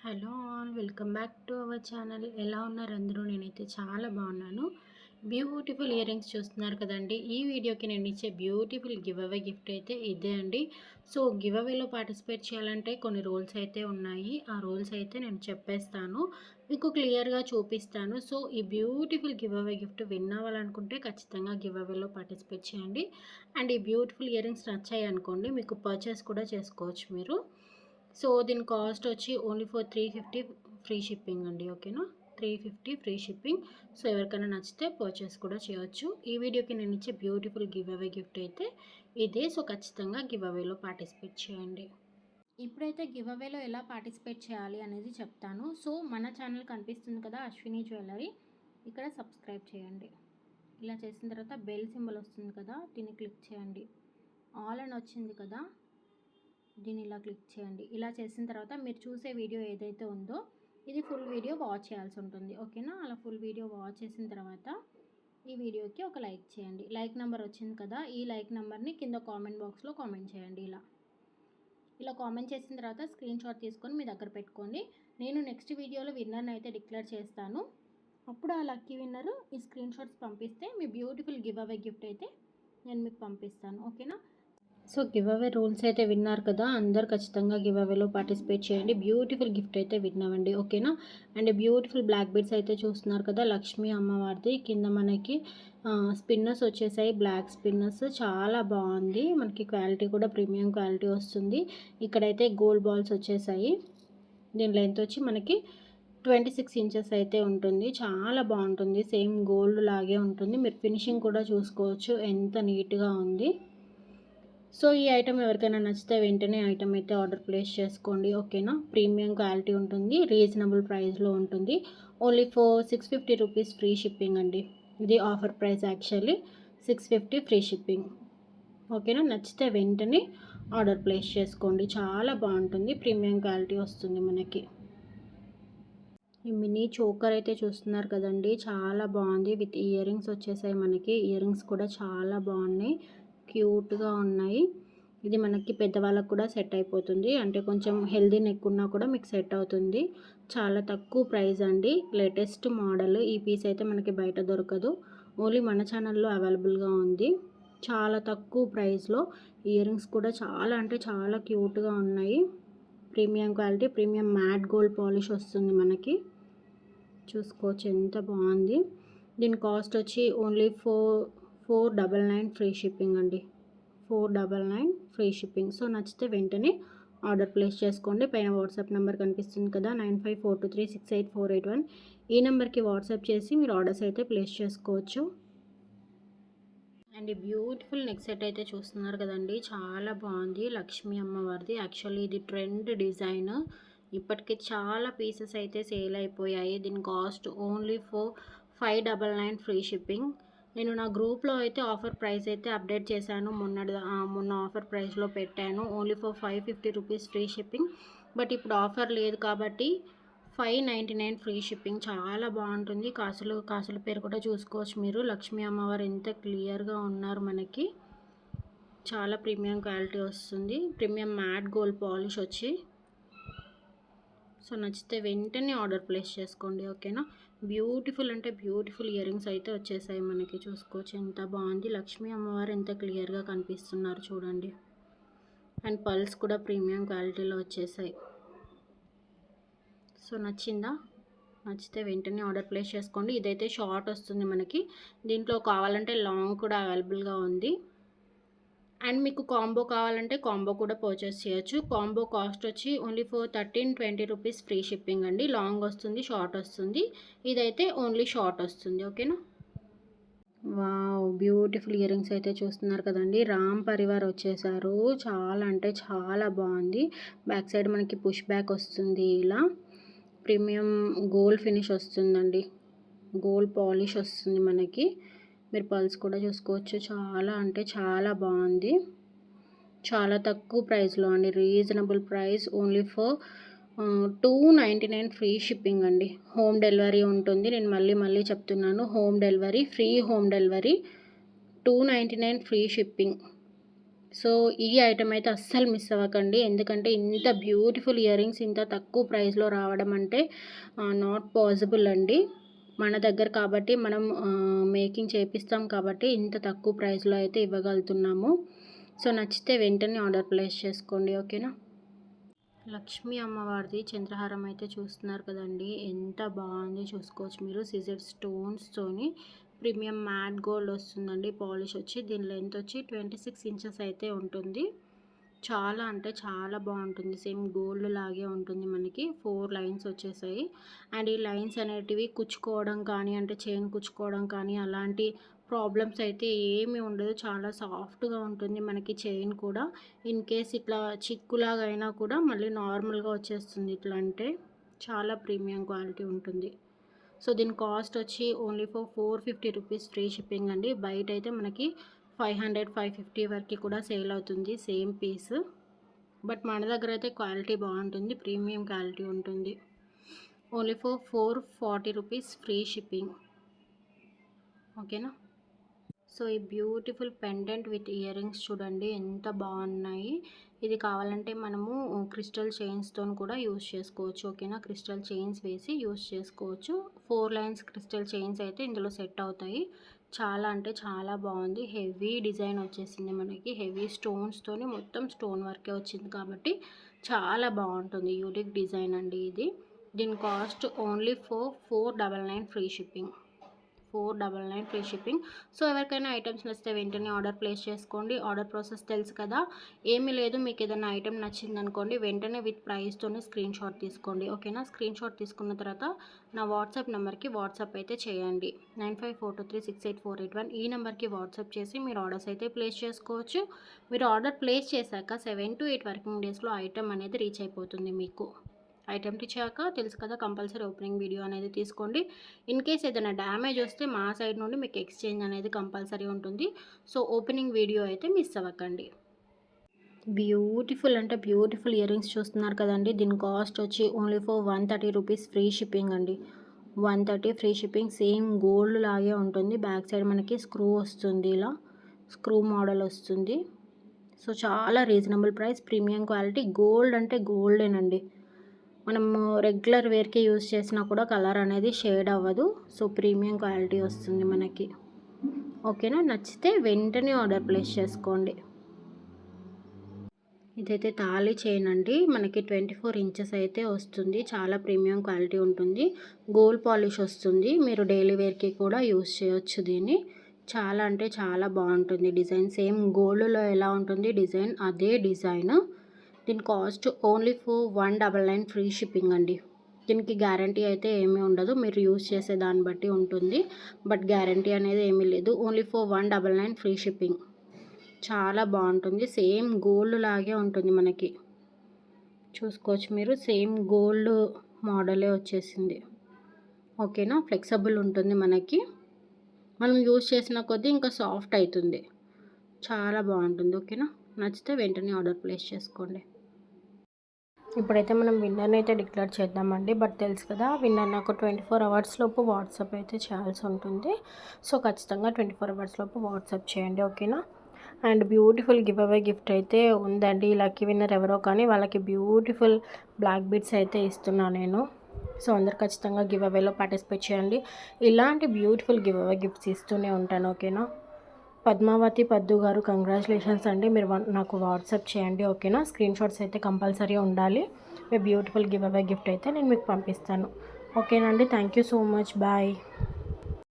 Hello all welcome back to our channel. ఎలా ఉన్నారు అందరూ? నేనైతే చాలా బాగున్నాను. బ్యూటిఫుల్ ఇయర్ రింగ్స్ చూస్తున్నారు కదండి. ఈ వీడియోకి నేను ఇచ్చే బ్యూటిఫుల్ గివ్ అవే గిఫ్ట్ అయితే ఇదే అండి. సో గివ్ అవేలో పార్టిసిపేట్ చేయాలంటే కొన్ని రూల్స్ అయితే ఉన్నాయి. ఆ రూల్స్ అయితే నేను చెప్పేస్తాను, మీకు క్లియర్గా చూపిస్తాను. సో ఈ beautiful give away gift win అవ్వాలనుకుంటే ఖచ్చితంగా గివ్ అవేలో పార్టిసిపేట్ చేయండి. అండ్ ఈ బ్యూటిఫుల్ ఇయర్ రింగ్స్ నచ్చాయి అనుకోండి, మీకు పర్చేస్ కూడా చేసుకోవచ్చు మీరు. సో దీని కాస్ట్ వచ్చి ఓన్లీ ఫర్ 350 ఫ్రీ షిప్పింగ్ అండి. ఓకేనా, 350 ఫ్రీ షిప్పింగ్. సో ఎవరికైనా నచ్చితే పర్చేస్ కూడా చేయొచ్చు. ఈ వీడియోకి నేను ఇచ్చే బ్యూటిఫుల్ గివ్ అవే గిఫ్ట్ అయితే ఇదే. సో ఖచ్చితంగా గివ్ అవేలో పార్టిసిపేట్ చేయండి. ఇప్పుడైతే గివ్ అవేలో ఎలా పార్టిసిపేట్ చేయాలి అనేది చెప్తాను. సో మన ఛానల్ కనిపిస్తుంది కదా, అశ్విని జ్యువెలరీ, ఇక్కడ సబ్స్క్రైబ్ చేయండి. ఇలా చేసిన తర్వాత బెల్ సింబల్ వస్తుంది కదా, దీన్ని క్లిక్ చేయండి. ఆల్ అని వచ్చింది కదా, దీన్ని ఇలా క్లిక్ చేయండి. ఇలా చేసిన తర్వాత మీరు చూసే వీడియో ఏదైతే ఉందో ఇది ఫుల్ వీడియో వాచ్ చేయాల్సి ఉంటుంది. ఓకేనా, అలా ఫుల్ వీడియో వాచ్ చేసిన తర్వాత ఈ వీడియోకి ఒక లైక్ చేయండి. లైక్ నెంబర్ వచ్చింది కదా, ఈ లైక్ నెంబర్ని కింద కామెంట్ బాక్స్లో కామెంట్ చేయండి. ఇలా కామెంట్ చేసిన తర్వాత స్క్రీన్ షాట్ తీసుకొని మీ దగ్గర పెట్టుకోండి. నేను నెక్స్ట్ వీడియోలో విన్నర్ని అయితే డిక్లేర్ చేస్తాను. అప్పుడు ఆ లక్కీ విన్నర్ ఈ స్క్రీన్ షాట్స్ పంపిస్తే మీ బ్యూటిఫుల్ గివ్ అవే గిఫ్ట్ అయితే నేను మీకు పంపిస్తాను. ఓకేనా, సో గివ్ అవే రూల్స్ అయితే విన్నారు కదా, అందరు ఖచ్చితంగా గివ్ అవేలో పార్టిసిపేట్ చేయండి. బ్యూటిఫుల్ గిఫ్ట్ అయితే విన్నామండి. ఓకేనా, అండ్ బ్యూటిఫుల్ బ్లాక్ బీడ్స్ అయితే చూస్తున్నారు కదా, లక్ష్మీ అమ్మవారిది. కింద మనకి స్పిన్నర్స్ వచ్చేసాయి, బ్లాక్ స్పిన్నర్స్. చాలా బాగుంది, మనకి క్వాలిటీ కూడా ప్రీమియం క్వాలిటీ వస్తుంది. ఇక్కడైతే గోల్డ్ బాల్స్ వచ్చేసాయి. దీని లెంత్ వచ్చి మనకి 26 ఇంచెస్ అయితే ఉంటుంది. చాలా బాగుంటుంది, సేమ్ గోల్డ్ లాగే ఉంటుంది. మీరు ఫినిషింగ్ కూడా చూసుకోవచ్చు ఎంత నీట్గా ఉంది. సో ఈ ఐటమ్ ఎవరికైనా నచ్చితే వెంటనే ఐటమ్ అయితే ఆర్డర్ ప్లేస్ చేసుకోండి. ఓకేనా, ప్రీమియం క్వాలిటీ ఉంటుంది, రీజనబుల్ ప్రైస్లో ఉంటుంది. Only for 650 rupees free shipping అండి. ఇది offer price, actually 650 free shipping. ఓకేనా, నచ్చితే వెంటనే ఆర్డర్ ప్లేస్ చేసుకోండి. చాలా బాగుంటుంది, ప్రీమియం క్వాలిటీ వస్తుంది మనకి. ఈ మినీ చోకర్ అయితే చూస్తున్నారు కదండి, చాలా బాగుంది. విత్ ఇయర్ రింగ్స్ వచ్చేసాయి మనకి. ఇయర్ రింగ్స్ కూడా చాలా బాగున్నాయి, క్యూట్గా ఉన్నాయి. ఇది మనకి పెద్దవాళ్ళకు కూడా సెట్ అయిపోతుంది, అంటే కొంచెం హెల్దీ నెక్ ఉన్నా కూడా మీకు సెట్ అవుతుంది. చాలా తక్కువ ప్రైస్ అండి, లేటెస్ట్ మోడల్. ఈ పీస్ అయితే మనకి బయట దొరకదు, ఓన్లీ మన ఛానల్లో అవైలబుల్గా ఉంది. చాలా తక్కువ ప్రైస్లో ఇయర్ రింగ్స్ కూడా చాలా అంటే చాలా క్యూట్గా ఉన్నాయి. Premium quality, premium matte gold polish వస్తుంది మనకి. చూసుకోవచ్చు ఎంత బాగుంది. దీని కాస్ట్ వచ్చి ఓన్లీ 499 ఫ్రీ షిప్పింగ్ అండి. 499 ఫ్రీ షిప్పింగ్. సో నచ్చితే వెంటనే ఆర్డర్ ప్లేస్ చేసుకోండి. పైన వాట్సాప్ నెంబర్ కనిపిస్తుంది కదా, 9542368481. ఈ నెంబర్కి వాట్సాప్ చేసి మీరు ఆర్డర్స్ అయితే ప్లేస్ చేసుకోవచ్చు. అండ్ ఈ బ్యూటిఫుల్ నెక్ సెట్ అయితే చూస్తున్నారు కదండి, చాలా బాగుంది. లక్ష్మీ అమ్మవారిది. యాక్చువల్లీ ఇది ట్రెండ్ డిజైన్, ఇప్పటికే చాలా పీసెస్ అయితే సేల్ అయిపోయాయి. దీని cost only for 599 free shipping. నేను నా గ్రూప్లో అయితే ఆఫర్ ప్రైస్ అయితే అప్డేట్ చేశాను, మొన్న ఆఫర్ ప్రైస్లో పెట్టాను. Only for 550 rupees free shipping. But ఇప్పుడు ఆఫర్ లేదు కాబట్టి 599 ఫ్రీ షిప్పింగ్. చాలా బాగుంటుంది. కాసుల పేరు కూడా చూసుకోవచ్చు మీరు. లక్ష్మీ అమ్మవారు ఎంత క్లియర్గా ఉన్నారు మనకి. చాలా ప్రీమియం క్వాలిటీ వస్తుంది, ప్రీమియం మ్యాట్ గోల్డ్ పాలిష్ వచ్చి. సో నచ్చితే వెంటనే ఆర్డర్ ప్లేస్ చేసుకోండి. ఓకేనా, బ్యూటిఫుల్ అంటే బ్యూటిఫుల్ ఇయర్ రింగ్స్ అయితే వచ్చేసాయి మనకి. చూసుకోవచ్చు ఎంత బాగుంది, లక్ష్మీ అమ్మవారు ఎంత క్లియర్గా కనిపిస్తున్నారు చూడండి. అండ్ పల్స్ కూడా ప్రీమియం క్వాలిటీలో వచ్చేసాయి. సో నచ్చితే వెంటనే ఆర్డర్ ప్లేస్ చేసుకోండి. ఇదైతే షార్ట్ వస్తుంది మనకి, దీంట్లో కావాలంటే లాంగ్ కూడా అవైలబుల్గా ఉంది. అండ్ మీకు కాంబో కావాలంటే కాంబో కూడా పర్చేస్ చేయొచ్చు. కాంబో కాస్ట్ వచ్చి only for 1320 rupees free shipping అండి. లాంగ్ వస్తుంది, షార్ట్ వస్తుంది. ఇదైతే ఓన్లీ షార్ట్ వస్తుంది. ఓకేనా, వావ్, బ్యూటిఫుల్ ఇయర్ రింగ్స్ అయితే చూస్తున్నారు కదండి. రామ్ పరివార్ వచ్చేసారు. చాలా అంటే చాలా బాగుంది. బ్యాక్ సైడ్ మనకి పుష్ బ్యాక్ వస్తుంది. ఇలా ప్రీమియం గోల్డ్ ఫినిష్ వస్తుందండి, గోల్డ్ పాలిష్ వస్తుంది మనకి. మీరు పల్స్ కూడా చూసుకోవచ్చు. చాలా అంటే చాలా బాగుంది, చాలా తక్కువ ప్రైస్లో అండి, reasonable price. Only for 299 free shipping అండి. హోమ్ డెలివరీ ఉంటుంది. నేను మళ్ళీ చెప్తున్నాను, home delivery, free home delivery, 299 free shipping. So ఈ ఐటెం అయితే అస్సలు మిస్ అవ్వకండి. ఎందుకంటే ఇంత బ్యూటిఫుల్ ఇయర్ రింగ్స్ ఇంత తక్కువ ప్రైస్లో రావడం అంటే నాట్ పాసిబుల్ అండి. మన దగ్గర కాబట్టి మనం మేకింగ్ చేపిస్తాం కాబట్టి ఇంత తక్కువ ప్రైస్లో అయితే ఇవ్వగలుగుతున్నాము. సో నచ్చితే వెంటనే ఆర్డర్ ప్లేస్ చేసుకోండి. ఓకేనా. లక్ష్మీ అమ్మవారిది చంద్రహారం అయితే చూస్తున్నారు కదండి, ఎంత బాగుంది చూసుకోవచ్చు మీరు. సిజర్ స్టోన్స్తోని ప్రీమియం మ్యాట్ గోల్డ్ వస్తుందండి. పాలిష్ వచ్చి దీని లెంత్ వచ్చి 26 ఇంచెస్ అయితే ఉంటుంది. చాలా అంటే చాలా బాగుంటుంది. సేమ్ గోల్డ్ లాగే ఉంటుంది. మనకి 4 లైన్స్ వచ్చేసాయి. అండ్ ఈ లైన్స్ అనేటివి కుచ్చుకోవడం కానీ అంటే చైన్ కుచ్చుకోవడం కానీ అలాంటి ప్రాబ్లమ్స్ అయితే ఏమీ ఉండదు. చాలా సాఫ్ట్గా ఉంటుంది మనకి చైన్ కూడా. ఇన్ కేస్ ఇట్లా చిక్కులాగా అయినా కూడా మళ్ళీ నార్మల్గా వచ్చేస్తుంది. ఇట్లా అంటే చాలా ప్రీమియం క్వాలిటీ ఉంటుంది. సో దీని కాస్ట్ వచ్చి only for 450 rupees free shipping అండి. బయట అయితే మనకి 500, 550 వరకు కూడా సేల్ అవుతుంది సేమ్ పీస్. బట్ మన దగ్గర అయితే క్వాలిటీ బాగుంటుంది, ప్రీమియం క్వాలిటీ ఉంటుంది. Only for 440 rupees free shipping. ఓకేనా. సో ఈ beautiful pendant with ear rings చూడండి ఎంత బాగున్నాయి. ఇది కావాలంటే మనము క్రిస్టల్ చైన్స్తో కూడా యూస్ చేసుకోవచ్చు. ఓకేనా. క్రిస్టల్ చైన్స్ వేసి యూస్ చేసుకోవచ్చు. 4 లైన్స్ క్రిస్టల్ చైన్స్ అయితే ఇందులో సెట్ అవుతాయి. చాలా అంటే చాలా బాగుంది. హెవీ డిజైన్ వచ్చేసింది మనకి. హెవీ స్టోన్స్తోని మొత్తం స్టోన్ వర్కే వచ్చింది కాబట్టి చాలా బాగుంటుంది. యూనిక్ డిజైన్ అండి ఇది. దీని cost only for 499 free shipping. 499 free shipping. So ఎవరికైనా ఐటమ్స్ నచ్చితే వెంటనే ఆర్డర్ ప్లేస్ చేసుకోండి. ఆర్డర్ ప్రాసెస్ తెలుసు కదా, ఏమీ లేదు. మీకు ఏదైనా ఐటమ్ నచ్చింది అనుకోండి, వెంటనే విత్ ప్రైస్తోనే స్క్రీన్ షాట్ తీసుకోండి. ఓకేనా. స్క్రీన్ షాట్ తీసుకున్న తర్వాత నా వాట్సాప్ నెంబర్కి వాట్సాప్ అయితే చేయండి. 9542368481 ఈ నెంబర్కి వాట్సాప్ చేసి మీరు ఆర్డర్స్ అయితే ప్లేస్ చేసుకోవచ్చు. మీరు ఆర్డర్ ప్లేస్ చేశాక 7 to 8 వర్కింగ్ డేస్లో ఐటమ్ అనేది రీచ్ అయిపోతుంది మీకు. ఐటమ్ ఇచ్చాక తెలుసు కదా, కంపల్సరీ ఓపెనింగ్ వీడియో అనేది తీసుకోండి. ఇన్ కేస్ ఏదైనా డ్యామేజ్ వస్తే మా సైడ్ నుండి మీకు ఎక్స్చేంజ్ అనేది కంపల్సరీ ఉంటుంది. సో ఓపెనింగ్ వీడియో అయితే మిస్ అవ్వకండి. బ్యూటిఫుల్ అంటే బ్యూటిఫుల్ ఇయర్ రింగ్స్ చూస్తున్నారు కదండి. దీని కాస్ట్ వచ్చి only for 130 rupees free shipping అండి. 130 ఫ్రీ షిప్పింగ్. సేమ్ గోల్డ్ లాగే ఉంటుంది. బ్యాక్ సైడ్ మనకి స్క్రూ వస్తుంది, ఇలా స్క్రూ మోడల్ వస్తుంది. సో చాలా reasonable price, premium quality. Gold అంటే గోల్డేనండి. మనము రెగ్యులర్ వేర్కి యూజ్ చేసినా కూడా కలర్ అనేది షేడ్ అవ్వదు. సో ప్రీమియం క్వాలిటీ వస్తుంది మనకి. ఓకేనా. నచ్చితే వెంటనే ఆర్డర్ ప్లేస్ చేసుకోండి. ఇదైతే తాళి చైన్ అండి. మనకి 24 ఇంచెస్ అయితే వస్తుంది. చాలా ప్రీమియం క్వాలిటీ ఉంటుంది. గోల్డ్ పాలిష్ వస్తుంది. మీరు డైలీ వేర్కి కూడా యూజ్ చేయొచ్చు దీన్ని. చాలా అంటే చాలా బాగుంటుంది డిజైన్. సేమ్ గోల్డ్లో ఎలా ఉంటుంది డిజైన్, అదే డిజైన్. దీని cost only for 199 free shipping అండి. దీనికి గ్యారంటీ అయితే ఏమీ ఉండదు, మీరు యూజ్ చేసే దాన్ని బట్టి ఉంటుంది. బట్ గ్యారంటీ అనేది ఏమీ లేదు. Only for 199 free shipping. చాలా బాగుంటుంది. సేమ్ గోల్డ్ లాగే ఉంటుంది మనకి. చూసుకోవచ్చు మీరు. సేమ్ గోల్డ్ మోడలే వచ్చేసింది. ఓకేనా. ఫ్లెక్సిబుల్ ఉంటుంది మనకి. మనం యూజ్ చేసిన కొద్దీ ఇంకా సాఫ్ట్ అవుతుంది. చాలా బాగుంటుంది. ఓకేనా. నచ్చితే వెంటనే ఆర్డర్ ప్లేస్ చేసుకోండి. ఇప్పుడైతే మనం విన్నర్ని అయితే డిక్లేర్ చేద్దామండి. బట్ తెలుసు కదా, విన్నర్ నాకు 24 అవర్స్ లోపు వాట్సాప్ అయితే చేయాల్సి ఉంటుంది. సో ఖచ్చితంగా 24 అవర్స్ లోపు వాట్సాప్ చేయండి. ఓకేనా. And beautiful give away gift అయితే ఉందండి. లక్కీ విన్నర్ ఎవరో కానీ వాళ్ళకి బ్యూటిఫుల్ బ్లాక్ బీడ్స్ అయితే ఇస్తున్నాను నేను. సో అందరు ఖచ్చితంగా గివ్ అవేలో పార్టిసిపేట్ చేయండి. ఇలాంటి బ్యూటిఫుల్ గివ్ అవే గిఫ్ట్స్ ఇస్తూనే ఉంటాను. ఓకేనా. పద్మావతి పద్దు గారు, కంగ్రాచులేషన్స్ అండి. మీరు నాకు వాట్సాప్ చేయండి. ఓకేనా. స్క్రీన్ షాట్స్ అయితే కంపల్సరీ ఉండాలి. మీ బ్యూటిఫుల్ గివ్ అవే గిఫ్ట్ అయితే నేను మీకు పంపిస్తాను. ఓకేనండి. Thank you so much. Bye.